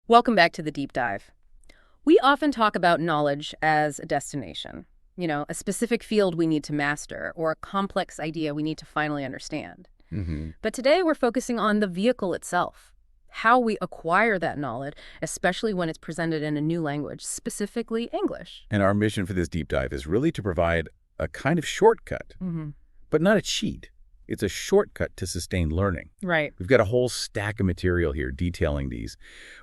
Welcome back to the deep dive. We often talk about knowledge as a destination, a specific field we need to master or a complex idea we need to finally understand. hmm But today we're focusing on the vehicle itself, how we acquire that knowledge, especially when it's presented in a new language, specifically English. And our mission for this deep dive is really to provide a kind of shortcut, hmm but not a cheat. It's a shortcut to sustained learning. Right. We've got a whole stack of material here detailing these.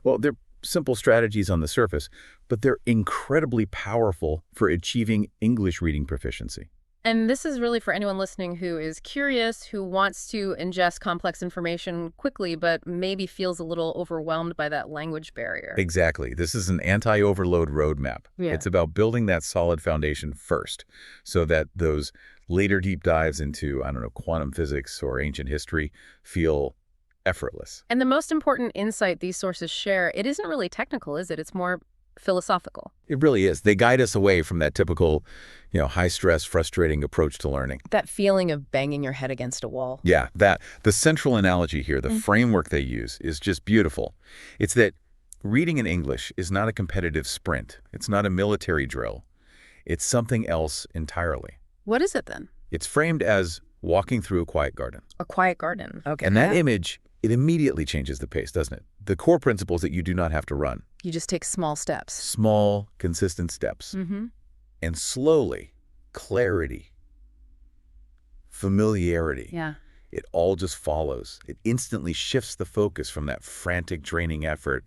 Well, they're simple strategies on the surface, but they're incredibly powerful for achieving English reading proficiency. And this is really for anyone listening who is curious, who wants to ingest complex information quickly, but maybe feels a little overwhelmed by that language barrier. Exactly. This is an anti-overload roadmap. Yeah. It's about building that solid foundation first so that those later deep dives into, quantum physics or ancient history feel effortless. And the most important insight these sources share, it isn't really technical, is it? It's more philosophical. It really is. They guide us away from that typical, high-stress, frustrating approach to learning. That feeling of banging your head against a wall. Yeah, the central analogy here, the framework they use, is just beautiful. It's that reading in English is not a competitive sprint. It's not a military drill. It's something else entirely. What is it then? It's framed as walking through a quiet garden. A quiet garden. Okay. And that image, it immediately changes the pace, doesn't it? The core principle is that you do not have to run. You just take small steps. Small, consistent steps. Mm-hmm. And slowly, clarity, familiarity. Yeah. It all just follows. It instantly shifts the focus from that frantic, draining effort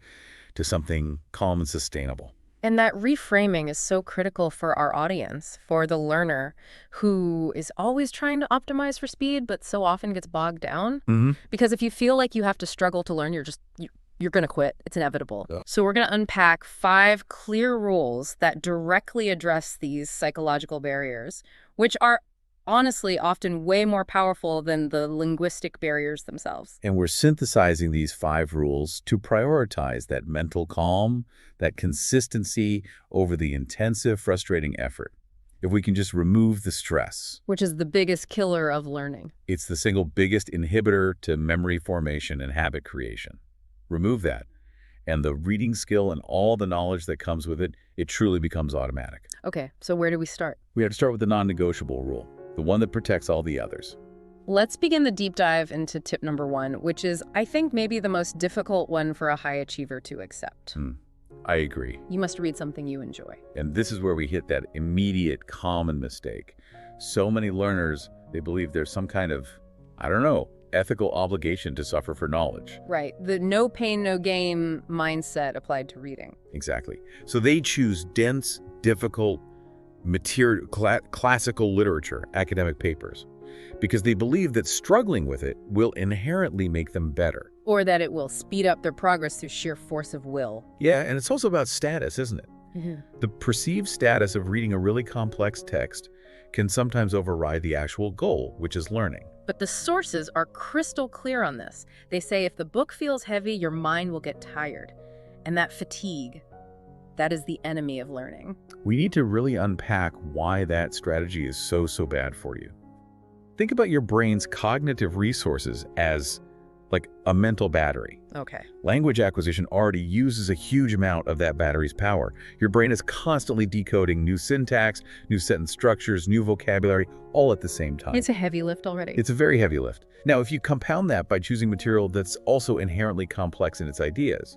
to something calm and sustainable. And that reframing is so critical for our audience, for the learner who is always trying to optimize for speed, but so often gets bogged down. Mm-hmm. Because if you feel like you have to struggle to learn, you're going to quit. It's inevitable. Yeah. So we're going to unpack 5 clear rules that directly address these psychological barriers, which are honestly often way more powerful than the linguistic barriers themselves. And we're synthesizing these 5 rules to prioritize that mental calm, that consistency over the intensive, frustrating effort. If we can just remove the stress. Which is the biggest killer of learning. It's the single biggest inhibitor to memory formation and habit creation. Remove that, and the reading skill and all the knowledge that comes with it, it truly becomes automatic. Okay, so where do we start? We have to start with the non-negotiable rule, the one that protects all the others. Let's begin the deep dive into tip number 1, which is, I think, maybe the most difficult one for a high achiever to accept. I agree. You must read something you enjoy. And this is where we hit that immediate common mistake. So many learners, they believe there's some kind of, ethical obligation to suffer for knowledge. Right. The no pain, no gain mindset applied to reading. Exactly. So they choose dense, difficult, classical literature, academic papers, because they believe that struggling with it will inherently make them better. Or that it will speed up their progress through sheer force of will. Yeah, and it's also about status, isn't it? Mm-hmm. The perceived status of reading a really complex text can sometimes override the actual goal, which is learning. But the sources are crystal clear on this. They say if the book feels heavy, your mind will get tired. And that fatigue, that is the enemy of learning. We need to really unpack why that strategy is so bad for you. Think about your brain's cognitive resources as like a mental battery. Okay. Language acquisition already uses a huge amount of that battery's power. Your brain is constantly decoding new syntax, new sentence structures, new vocabulary, all at the same time. It's a heavy lift already. It's a very heavy lift. Now, if you compound that by choosing material that's also inherently complex in its ideas,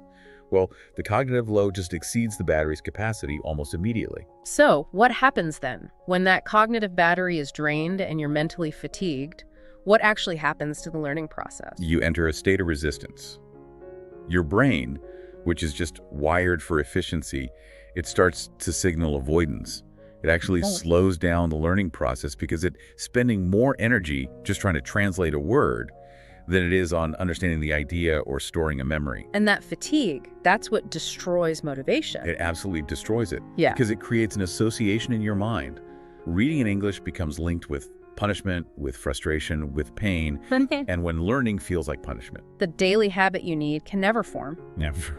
well, the cognitive load just exceeds the battery's capacity almost immediately. So, what happens then? When that cognitive battery is drained and you're mentally fatigued, what actually happens to the learning process? You enter a state of resistance. Your brain, which is just wired for efficiency, it starts to signal avoidance. It actually slows down the learning process because it's spending more energy just trying to translate a word than it is on understanding the idea or storing a memory. And that fatigue, that's what destroys motivation. It absolutely destroys it. Yeah. Because it creates an association in your mind. Reading in English becomes linked with punishment, with frustration, with pain, and when learning feels like punishment. The daily habit you need can never form. Never.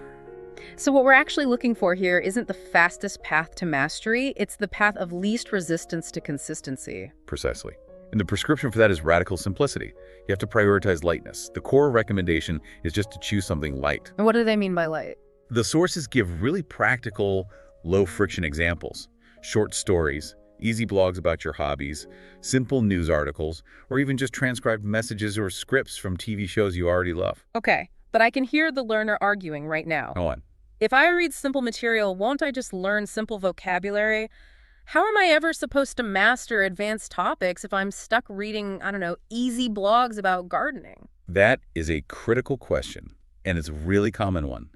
So what we're actually looking for here isn't the fastest path to mastery, it's the path of least resistance to consistency. Precisely. And the prescription for that is radical simplicity. You have to prioritize lightness. The core recommendation is just to choose something light. And what do they mean by light? The sources give really practical, low-friction examples. Short stories, easy blogs about your hobbies, simple news articles, or even just transcribed messages or scripts from TV shows you already love. Okay, but I can hear the learner arguing right now. Go on. If I read simple material, won't I just learn simple vocabulary? How am I ever supposed to master advanced topics if I'm stuck reading, I don't know, easy blogs about gardening? That is a critical question, and it's a really common one.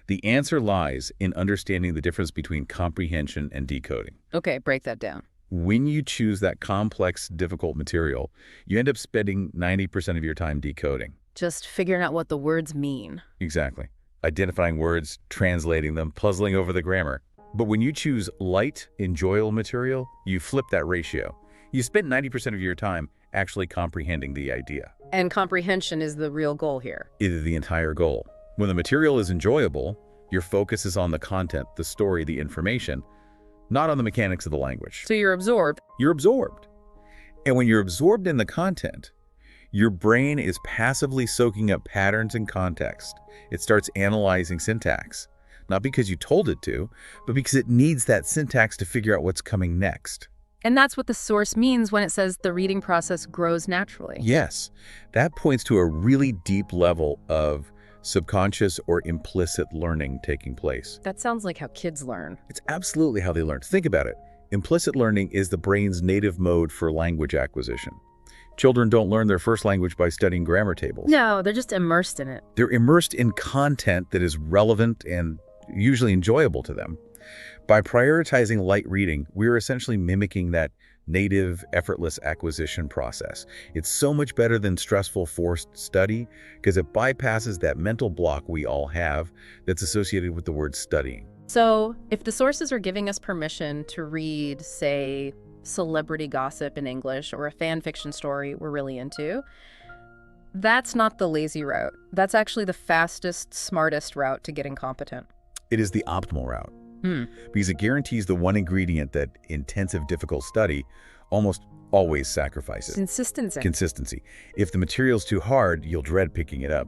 The answer lies in understanding the difference between comprehension and decoding. Okay, break that down. When you choose that complex, difficult material, you end up spending 90% of your time decoding. Just figuring out what the words mean. Exactly. Identifying words, translating them, puzzling over the grammar. But when you choose light, enjoyable material, you flip that ratio. You spend 90% of your time actually comprehending the idea. And comprehension is the real goal here. Either the entire goal. When the material is enjoyable, your focus is on the content, the story, the information, not on the mechanics of the language. So you're absorbed. You're absorbed. And when you're absorbed in the content, your brain is passively soaking up patterns and context. It starts analyzing syntax, not because you told it to, but because it needs that syntax to figure out what's coming next. And that's what the source means when it says the reading process grows naturally. Yes, that points to a really deep level of subconscious or implicit learning taking place. That sounds like how kids learn. It's absolutely how they learn. Think about it. Implicit learning is the brain's native mode for language acquisition. Children don't learn their first language by studying grammar tables. No, they're just immersed in it. They're immersed in content that is relevant and usually enjoyable to them. By prioritizing light reading, we're essentially mimicking that native, effortless acquisition process. It's so much better than stressful, forced study because it bypasses that mental block we all have that's associated with the word studying. So if the sources are giving us permission to read, say, celebrity gossip in English or a fan fiction story we're really into, that's not the lazy route. That's actually the fastest, smartest route to getting competent. It is the optimal route. Because it guarantees the one ingredient that intensive, difficult study almost always sacrifices. Consistency. If the material's too hard, you'll dread picking it up.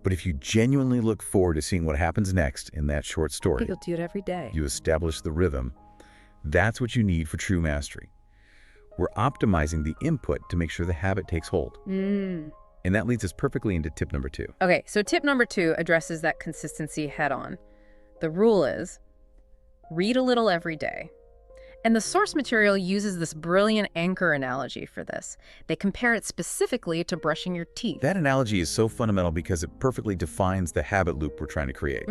But if you genuinely look forward to seeing what happens next in that short story, you'll do it every day. You establish the rhythm. That's what you need for true mastery. We're optimizing the input to make sure the habit takes hold. And that leads us perfectly into tip number 2. Okay, so tip number 2 addresses that consistency head on. The rule is, read a little every day. And the source material uses this brilliant anchor analogy for this. They compare it specifically to brushing your teeth. That analogy is so fundamental because it perfectly defines the habit loop we're trying to create.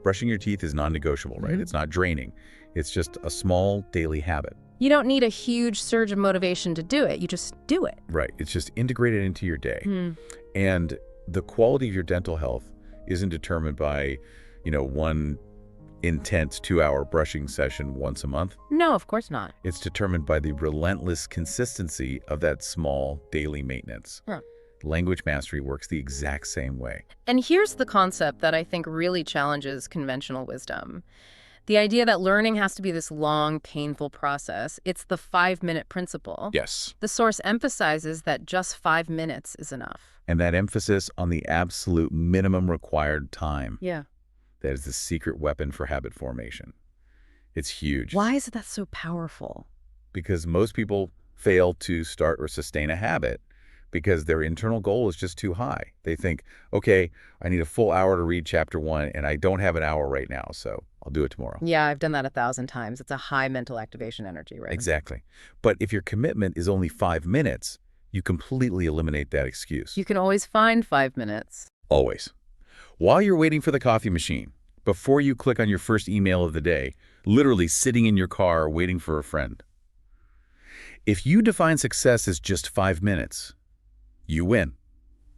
Brushing your teeth is non-negotiable, right? It's not draining. It's just a small daily habit. You don't need a huge surge of motivation to do it. You just do it. Right. It's just integrated into your day. And the quality of your dental health isn't determined by, one intense 2-hour brushing session once a month. No, of course not. It's determined by the relentless consistency of that small daily maintenance. Language mastery works the exact same way. And here's the concept that I think really challenges conventional wisdom. The idea that learning has to be this long, painful process. It's the 5-minute principle. Yes. The source emphasizes that just 5 minutes is enough. And that emphasis on the absolute minimum required time. Yeah. That is the secret weapon for habit formation. It's huge. Why is that so powerful? Because most people fail to start or sustain a habit because their internal goal is just too high. They think, okay, I need a full hour to read chapter 1 and I don't have an hour right now, so I'll do it tomorrow. Yeah, I've done that 1,000 times. It's a high mental activation energy, right? Exactly. But if your commitment is only 5 minutes, you completely eliminate that excuse. You can always find 5 minutes. Always. While you're waiting for the coffee machine, before you click on your first email of the day, literally sitting in your car waiting for a friend. If you define success as just 5 minutes, you win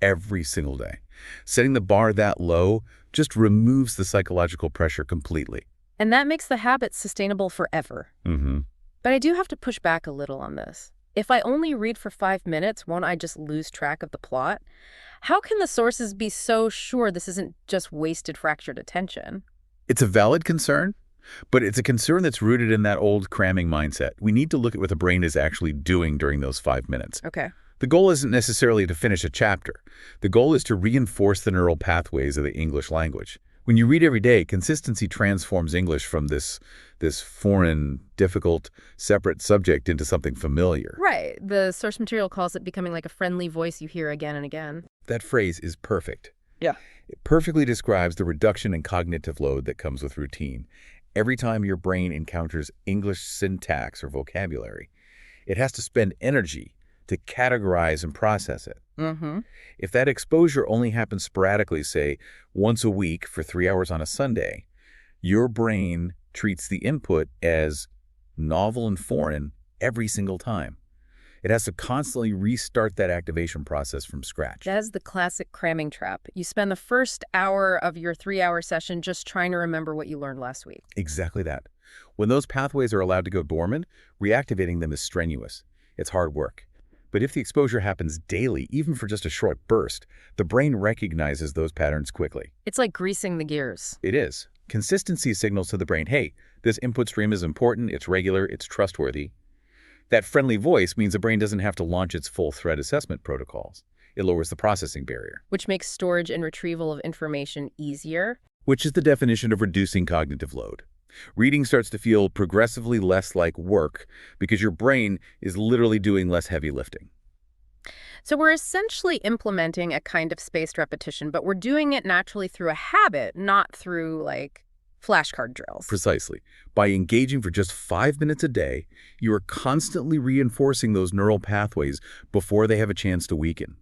every single day. Setting the bar that low just removes the psychological pressure completely. And that makes the habit sustainable forever. But I do have to push back a little on this. If I only read for 5 minutes, won't I just lose track of the plot? How can the sources be so sure this isn't just wasted, fractured attention? It's a valid concern, but it's a concern that's rooted in that old cramming mindset. We need to look at what the brain is actually doing during those 5 minutes. Okay. The goal isn't necessarily to finish a chapter. The goal is to reinforce the neural pathways of the English language, When you read every day, consistency transforms English from this foreign, difficult, separate subject into something familiar. Right. The source material calls it becoming like a friendly voice you hear again and again. That phrase is perfect. Yeah. It perfectly describes the reduction in cognitive load that comes with routine. Every time your brain encounters English syntax or vocabulary, it has to spend energy to categorize and process it. Mm-hmm. If that exposure only happens sporadically, say, once a week for 3 hours on a Sunday, your brain treats the input as novel and foreign every single time. It has to constantly restart that activation process from scratch. That is the classic cramming trap. You spend the first hour of your 3-hour session just trying to remember what you learned last week. Exactly that. When those pathways are allowed to go dormant, reactivating them is strenuous. It's hard work. But if the exposure happens daily, even for just a short burst, the brain recognizes those patterns quickly. It's like greasing the gears. It is. Consistency signals to the brain, hey, this input stream is important, it's regular, it's trustworthy. That friendly voice means the brain doesn't have to launch its full threat assessment protocols. It lowers the processing barrier. Which makes storage and retrieval of information easier. Which is the definition of reducing cognitive load. Reading starts to feel progressively less like work because your brain is literally doing less heavy lifting. So we're essentially implementing a kind of spaced repetition, but we're doing it naturally through a habit, not through, like, flashcard drills. Precisely. By engaging for just 5 minutes a day, you are constantly reinforcing those neural pathways before they have a chance to weaken.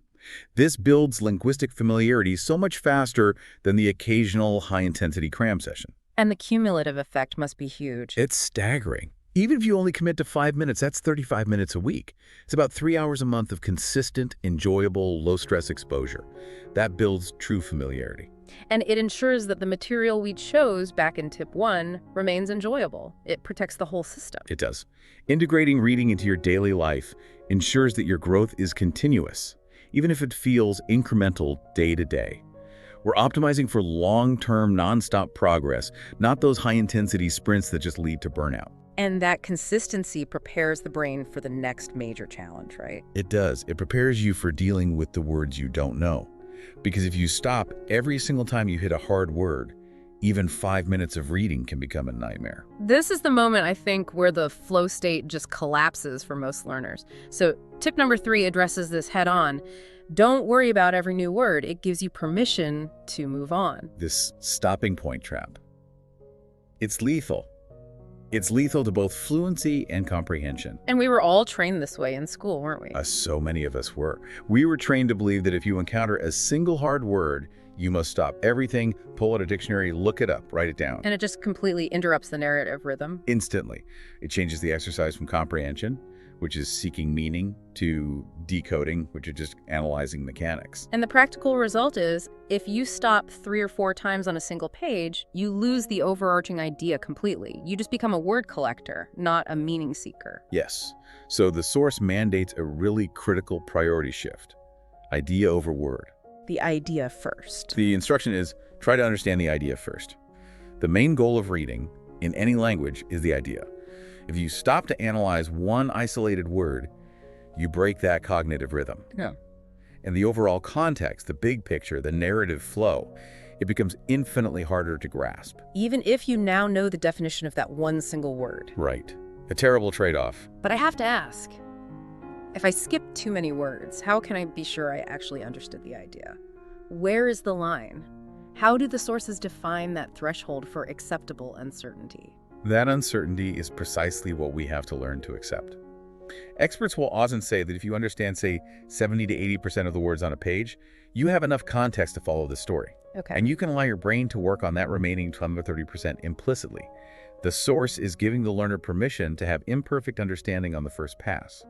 This builds linguistic familiarity so much faster than the occasional high-intensity cram session. And the cumulative effect must be huge. It's staggering. Even if you only commit to 5 minutes, that's 35 minutes a week. It's about 3 hours a month of consistent, enjoyable, low-stress exposure. That builds true familiarity. And it ensures that the material we chose back in tip 1 remains enjoyable. It protects the whole system. It does. Integrating reading into your daily life ensures that your growth is continuous, even if it feels incremental day to day. We're optimizing for long-term, nonstop progress, not those high-intensity sprints that just lead to burnout. And that consistency prepares the brain for the next major challenge, right? It does. It prepares you for dealing with the words you don't know. Because if you stop every single time you hit a hard word, even 5 minutes of reading can become a nightmare. This is the moment, I think, where the flow state just collapses for most learners. So tip number 3 addresses this head on. Don't worry about every new word. It gives you permission to move on. This stopping point trap. It's lethal. It's lethal to both fluency and comprehension. And we were all trained this way in school, weren't we? So many of us were. We were trained to believe that if you encounter a single hard word, you must stop everything, pull out a dictionary, look it up, write it down. And it just completely interrupts the narrative rhythm. Instantly. It changes the exercise from comprehension, which is seeking meaning, to decoding, which is just analyzing mechanics. And the practical result is, if you stop 3 or 4 times on a single page, you lose the overarching idea completely. You just become a word collector, not a meaning seeker. Yes. So the source mandates a really critical priority shift. Idea over word. The idea first. The instruction is, try to understand the idea first. The main goal of reading, in any language, is the idea. If you stop to analyze one isolated word, you break that cognitive rhythm. Yeah. And the overall context, the big picture, the narrative flow, it becomes infinitely harder to grasp. Even if you now know the definition of that one single word. Right. A terrible trade-off. But I have to ask, if I skip too many words, how can I be sure I actually understood the idea? Where is the line? How do the sources define that threshold for acceptable uncertainty? That uncertainty is precisely what we have to learn to accept. Experts will often say that if you understand, say, 70 to 80% of the words on a page, you have enough context to follow the story. Okay. And you can allow your brain to work on that remaining 20 or 30% implicitly. The source is giving the learner permission to have imperfect understanding on the first pass.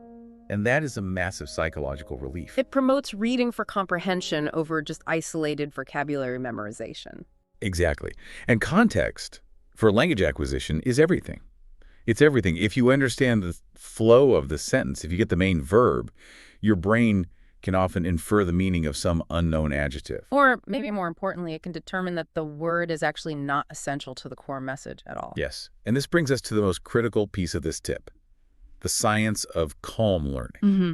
And that is a massive psychological relief. It promotes reading for comprehension over just isolated vocabulary memorization. Exactly. And context for language acquisition is everything. It's everything. If you understand the flow of the sentence, if you get the main verb, your brain can often infer the meaning of some unknown adjective. Or maybe more importantly, it can determine that the word is actually not essential to the core message at all. Yes. And this brings us to the most critical piece of this tip, the science of calm learning. Mm-hmm.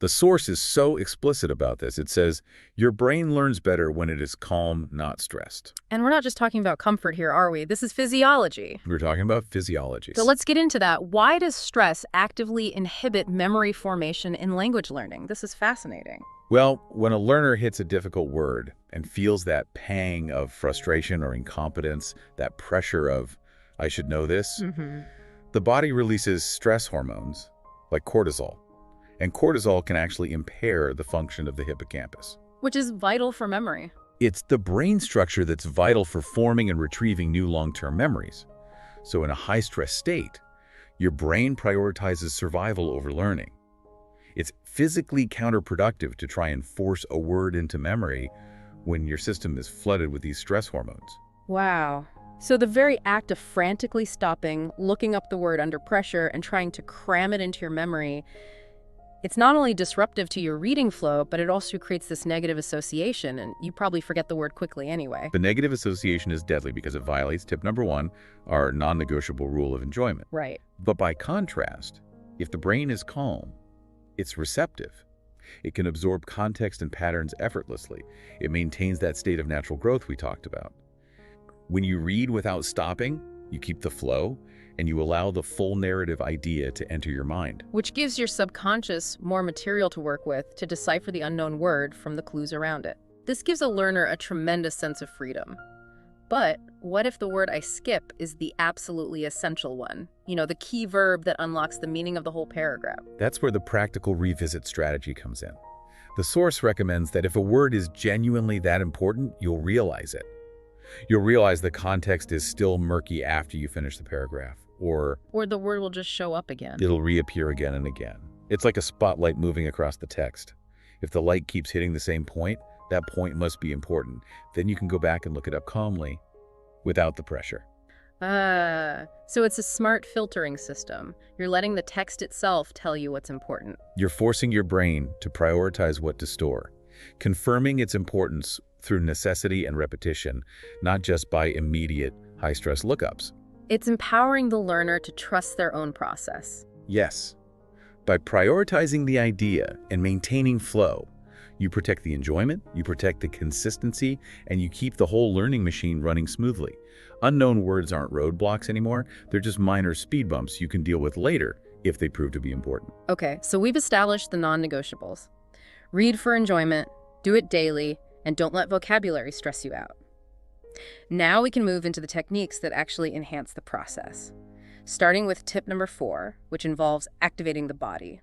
The source is so explicit about this. It says, your brain learns better when it is calm, not stressed. And we're not just talking about comfort here, are we? This is physiology. We're talking about physiology. So let's get into that. Why does stress actively inhibit memory formation in language learning? This is fascinating. Well, when a learner hits a difficult word and feels that pang of frustration or incompetence, that pressure of, I should know this, the body releases stress hormones like cortisol. And cortisol can actually impair the function of the hippocampus. Which is vital for memory. It's the brain structure that's vital for forming and retrieving new long-term memories. So in a high-stress state, your brain prioritizes survival over learning. It's physically counterproductive to try and force a word into memory when your system is flooded with these stress hormones. Wow. So the very act of frantically stopping, looking up the word under pressure, and trying to cram it into your memory, it's not only disruptive to your reading flow, but it also creates this negative association, and you probably forget the word quickly anyway. The negative association is deadly because it violates tip number 1, our non-negotiable rule of enjoyment. Right. But by contrast, if the brain is calm, it's receptive. It can absorb context and patterns effortlessly. It maintains that state of natural growth we talked about. When you read without stopping, you keep the flow, and you allow the full narrative idea to enter your mind. Which gives your subconscious more material to work with to decipher the unknown word from the clues around it. This gives a learner a tremendous sense of freedom. But what if the word I skip is the absolutely essential one? You know, the key verb that unlocks the meaning of the whole paragraph. That's where the practical revisit strategy comes in. The source recommends that if a word is genuinely that important, you'll realize it. You'll realize the context is still murky after you finish the paragraph. Or the word will just show up again. It'll reappear again and again. It's like a spotlight moving across the text. If the light keeps hitting the same point, that point must be important. Then you can go back and look it up calmly without the pressure. So it's a smart filtering system. You're letting the text itself tell you what's important. You're forcing your brain to prioritize what to store, confirming its importance through necessity and repetition, not just by immediate high-stress lookups. It's empowering the learner to trust their own process. Yes. By prioritizing the idea and maintaining flow, you protect the enjoyment, you protect the consistency, and you keep the whole learning machine running smoothly. Unknown words aren't roadblocks anymore. They're just minor speed bumps you can deal with later if they prove to be important. Okay, so we've established the non-negotiables. Read for enjoyment, do it daily, and don't let vocabulary stress you out. Now we can move into the techniques that actually enhance the process. Starting with tip number 4, which involves activating the body.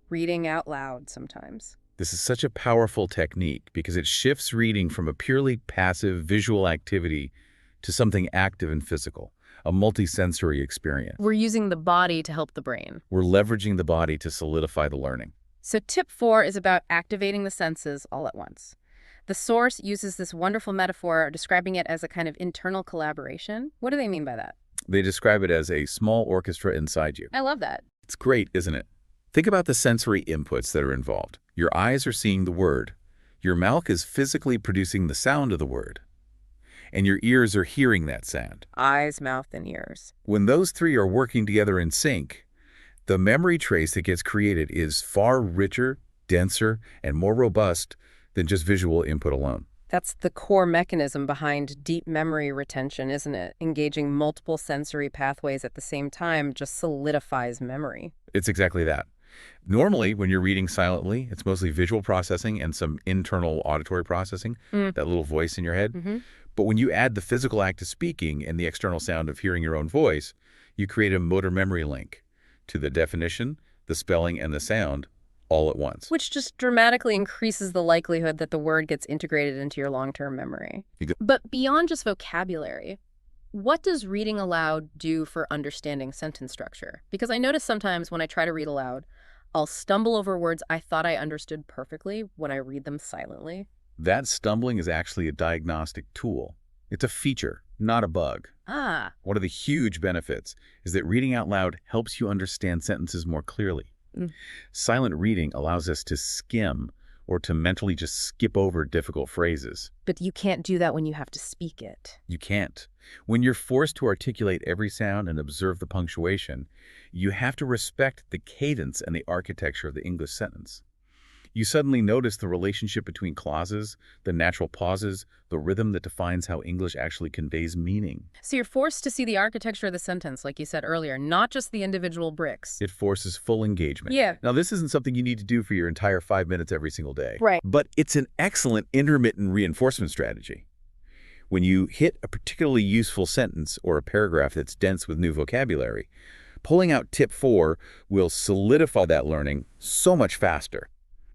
Reading out loud sometimes. This is such a powerful technique because it shifts reading from a purely passive visual activity to something active and physical, a multisensory experience. We're using the body to help the brain. We're leveraging the body to solidify the learning. So tip 4 is about activating the senses all at once. The source uses this wonderful metaphor, describing it as a kind of internal collaboration. What do they mean by that? They describe it as a small orchestra inside you. I love that. It's great, isn't it? Think about the sensory inputs that are involved. Your eyes are seeing the word. Your mouth is physically producing the sound of the word. And your ears are hearing that sound. Eyes, mouth, and ears. When those three are working together in sync, the memory trace that gets created is far richer, denser, and more robust than just visual input alone. That's the core mechanism behind deep memory retention, isn't it? Engaging multiple sensory pathways at the same time just solidifies memory. It's exactly that. Normally, when you're reading silently, it's mostly visual processing and some internal auditory processing, that little voice in your head. But when you add the physical act of speaking and the external sound of hearing your own voice, you create a motor memory link to the definition, the spelling, and the sound all at once. Which just dramatically increases the likelihood that the word gets integrated into your long-term memory. But beyond just vocabulary, what does reading aloud do for understanding sentence structure? Because I notice sometimes when I try to read aloud, I'll stumble over words I thought I understood perfectly when I read them silently. That stumbling is actually a diagnostic tool. It's a feature, not a bug. One of the huge benefits is that reading out loud helps you understand sentences more clearly. Silent reading allows us to skim or to mentally just skip over difficult phrases. But you can't do that when you have to speak it. You can't. When you're forced to articulate every sound and observe the punctuation, you have to respect the cadence and the architecture of the English sentence. You suddenly notice the relationship between clauses, the natural pauses, the rhythm that defines how English actually conveys meaning. So you're forced to see the architecture of the sentence, like you said earlier, not just the individual bricks. It forces full engagement. Yeah. Now, this isn't something you need to do for your entire 5 minutes every single day. Right. But it's an excellent intermittent reinforcement strategy. When you hit a particularly useful sentence or a paragraph that's dense with new vocabulary, pulling out tip 4 will solidify that learning so much faster.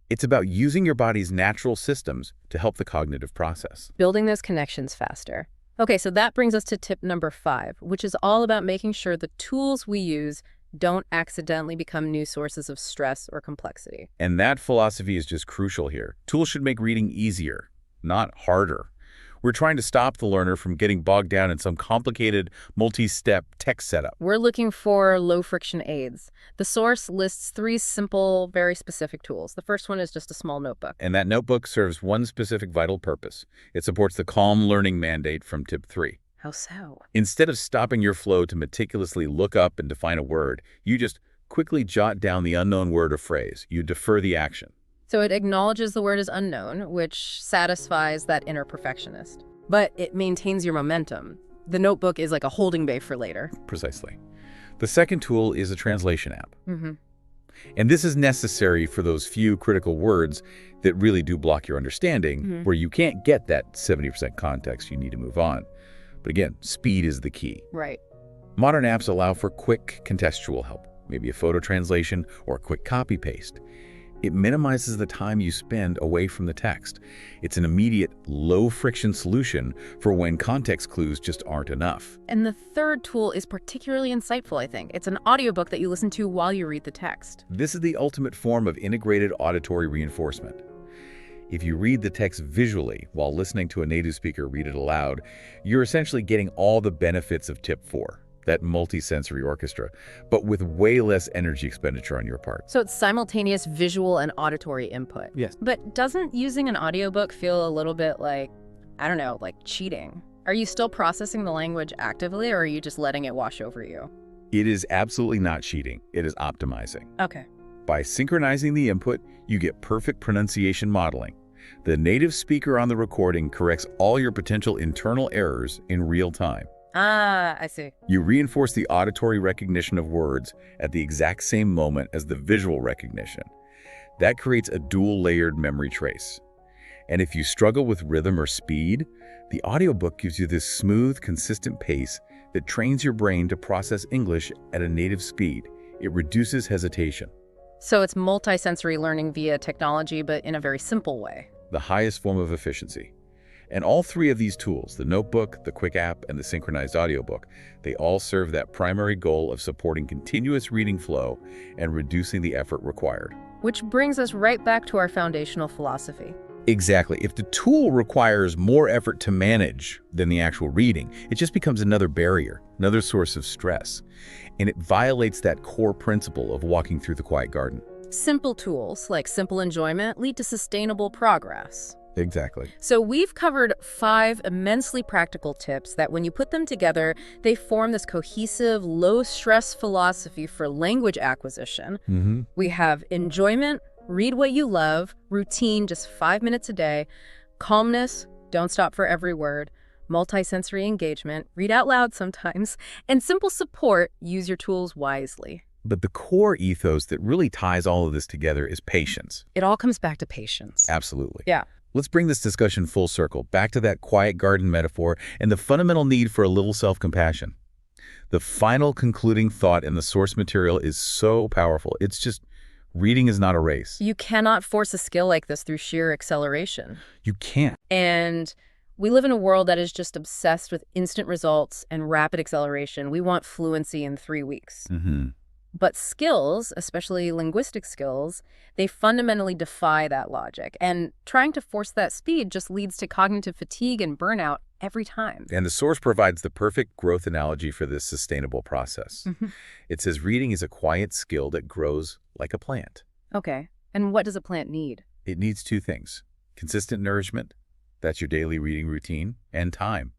It's about using your body's natural systems to help the cognitive process. Building those connections faster. Okay, so that brings us to tip number 5, which is all about making sure the tools we use don't accidentally become new sources of stress or complexity. And that philosophy is just crucial here. Tools should make reading easier, not harder. We're trying to stop the learner from getting bogged down in some complicated, multi-step text setup. We're looking for low-friction aids. The source lists 3 simple, very specific tools. The first one is just a small notebook. And that notebook serves one specific vital purpose. It supports the calm learning mandate from tip 3. How so? Instead of stopping your flow to meticulously look up and define a word, you just quickly jot down the unknown word or phrase. You defer the action. So it acknowledges the word is unknown, which satisfies that inner perfectionist. But it maintains your momentum. The notebook is like a holding bay for later. Precisely. The second tool is a translation app. Mm-hmm. And this is necessary for those few critical words that really do block your understanding, where you can't get that 70% context you need to move on. But again, speed is the key. Right. Modern apps allow for quick contextual help, maybe a photo translation or a quick copy-paste. It minimizes the time you spend away from the text. It's an immediate, low-friction solution for when context clues just aren't enough. And the third tool is particularly insightful, I think. It's an audiobook that you listen to while you read the text. This is the ultimate form of integrated auditory reinforcement. If you read the text visually while listening to a native speaker read it aloud, you're essentially getting all the benefits of tip 4. That multi-sensory orchestra, but with way less energy expenditure on your part. So it's simultaneous visual and auditory input. Yes. But doesn't using an audiobook feel a little bit like, I don't know, like cheating? Are you still processing the language actively, or are you just letting it wash over you? It is absolutely not cheating. It is optimizing. Okay. By synchronizing the input, you get perfect pronunciation modeling. The native speaker on the recording corrects all your potential internal errors in real time. Ah, I see. You reinforce the auditory recognition of words at the exact same moment as the visual recognition. That creates a dual-layered memory trace. And if you struggle with rhythm or speed, the audiobook gives you this smooth, consistent pace that trains your brain to process English at a native speed. It reduces hesitation. So it's multi-sensory learning via technology, but in a very simple way. The highest form of efficiency. And all 3 of these tools, the notebook, the quick app, and the synchronized audiobook, they all serve that primary goal of supporting continuous reading flow and reducing the effort required. Which brings us right back to our foundational philosophy. Exactly. If the tool requires more effort to manage than the actual reading, it just becomes another barrier, another source of stress. And it violates that core principle of walking through the quiet garden. Simple tools, like simple enjoyment, lead to sustainable progress. Exactly. So we've covered 5 immensely practical tips that when you put them together, they form this cohesive, low-stress philosophy for language acquisition. We have enjoyment, read what you love, routine, just 5 minutes a day, calmness, don't stop for every word, multisensory engagement, read out loud sometimes, and simple support, use your tools wisely. But the core ethos that really ties all of this together is patience. It all comes back to patience. Absolutely. Yeah. Let's bring this discussion full circle, back to that quiet garden metaphor and the fundamental need for a little self-compassion. The final concluding thought in the source material is so powerful. It's just, reading is not a race. You cannot force a skill like this through sheer acceleration. You can't. And we live in a world that is just obsessed with instant results and rapid acceleration. We want fluency in 3 weeks. But skills, especially linguistic skills, they fundamentally defy that logic. And trying to force that speed just leads to cognitive fatigue and burnout every time. And the source provides the perfect growth analogy for this sustainable process. It says reading is a quiet skill that grows like a plant. Okay. And what does a plant need? It needs 2 things. Consistent nourishment, that's your daily reading routine, and time.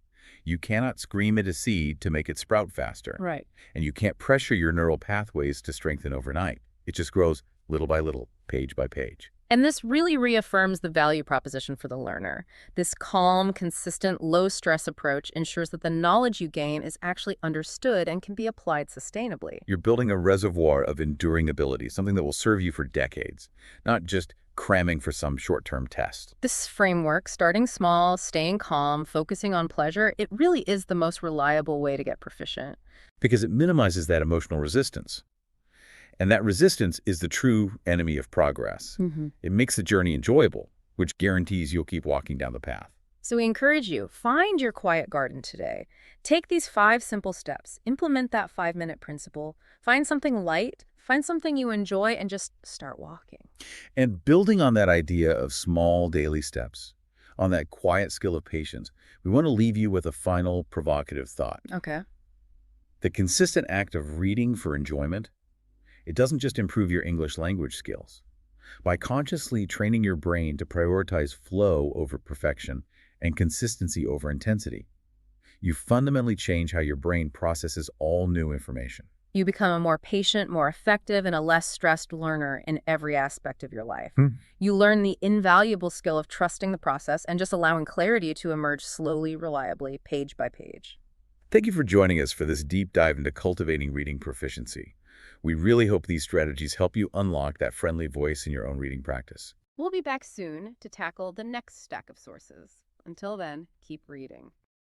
You cannot scream at a seed to make it sprout faster. Right. And you can't pressure your neural pathways to strengthen overnight. It just grows little by little, page by page. And this really reaffirms the value proposition for the learner. This calm, consistent, low-stress approach ensures that the knowledge you gain is actually understood and can be applied sustainably. You're building a reservoir of enduring ability, something that will serve you for decades, not just cramming for some short-term test. This framework, starting small, staying calm, focusing on pleasure, it really is the most reliable way to get proficient. Because it minimizes that emotional resistance. And that resistance is the true enemy of progress. It makes the journey enjoyable, which guarantees you'll keep walking down the path. So we encourage you, find your quiet garden today. Take these 5 simple steps, implement that 5-minute principle, find something light, find something you enjoy, and just start walking. And building on that idea of small daily steps, on that quiet skill of patience, we want to leave you with a final provocative thought. Okay. The consistent act of reading for enjoyment, it doesn't just improve your English language skills. By consciously training your brain to prioritize flow over perfection and consistency over intensity, you fundamentally change how your brain processes all new information. You become a more patient, more effective, and a less stressed learner in every aspect of your life. You learn the invaluable skill of trusting the process and just allowing clarity to emerge slowly, reliably, page by page. Thank you for joining us for this deep dive into cultivating reading proficiency. We really hope these strategies help you unlock that friendly voice in your own reading practice. We'll be back soon to tackle the next stack of sources. Until then, keep reading.